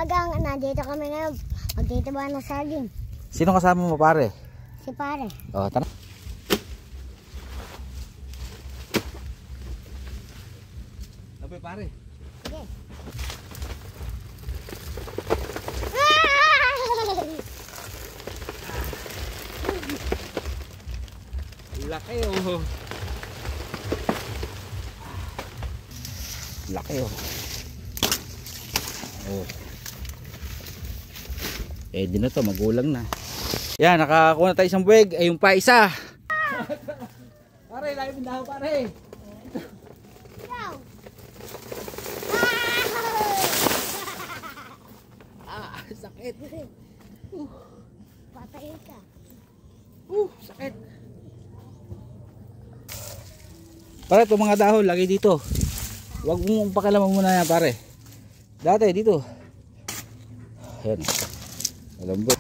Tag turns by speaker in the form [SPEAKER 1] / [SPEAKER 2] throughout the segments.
[SPEAKER 1] umagang, nandito kami ngayon. Magdito ba ng saging?
[SPEAKER 2] Sino kasama mo, pare?
[SPEAKER 1] Si pare.
[SPEAKER 2] Oh, tara. Labi, pare.
[SPEAKER 1] Sige.
[SPEAKER 2] Laki oh. Laki oh. Oh. Eh di na to, magulang na. Yan, nakakuha na tayo isang buwig. Ay yung pa isa. Pare, layo pindahan pare. Sakit.
[SPEAKER 1] Patayin ka.
[SPEAKER 2] Sakit. Pare, itong mga dahon, lagay dito. Huwag mong pakalaman muna yan, pare. Dati, dito. Ayan. Malambot.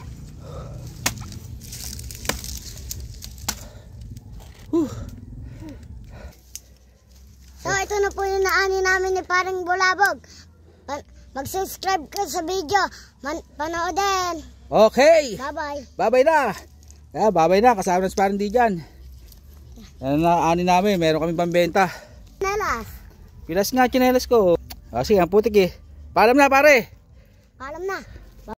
[SPEAKER 1] So, ito na po yung naani namin ni Paring Bulabog. Mag-subscribe ka sa video. Panoodin.
[SPEAKER 2] Okay.
[SPEAKER 1] Bye-bye.
[SPEAKER 2] Bye-bye na. Bye-bye na. Kasama na si Parang D dyan. Yan na ani namin. Meron kami pambenta.
[SPEAKER 1] Chinelas.
[SPEAKER 2] Pilas nga chinelas ko. Sige, ang putik eh. Paalam na, pare.
[SPEAKER 1] Paalam na.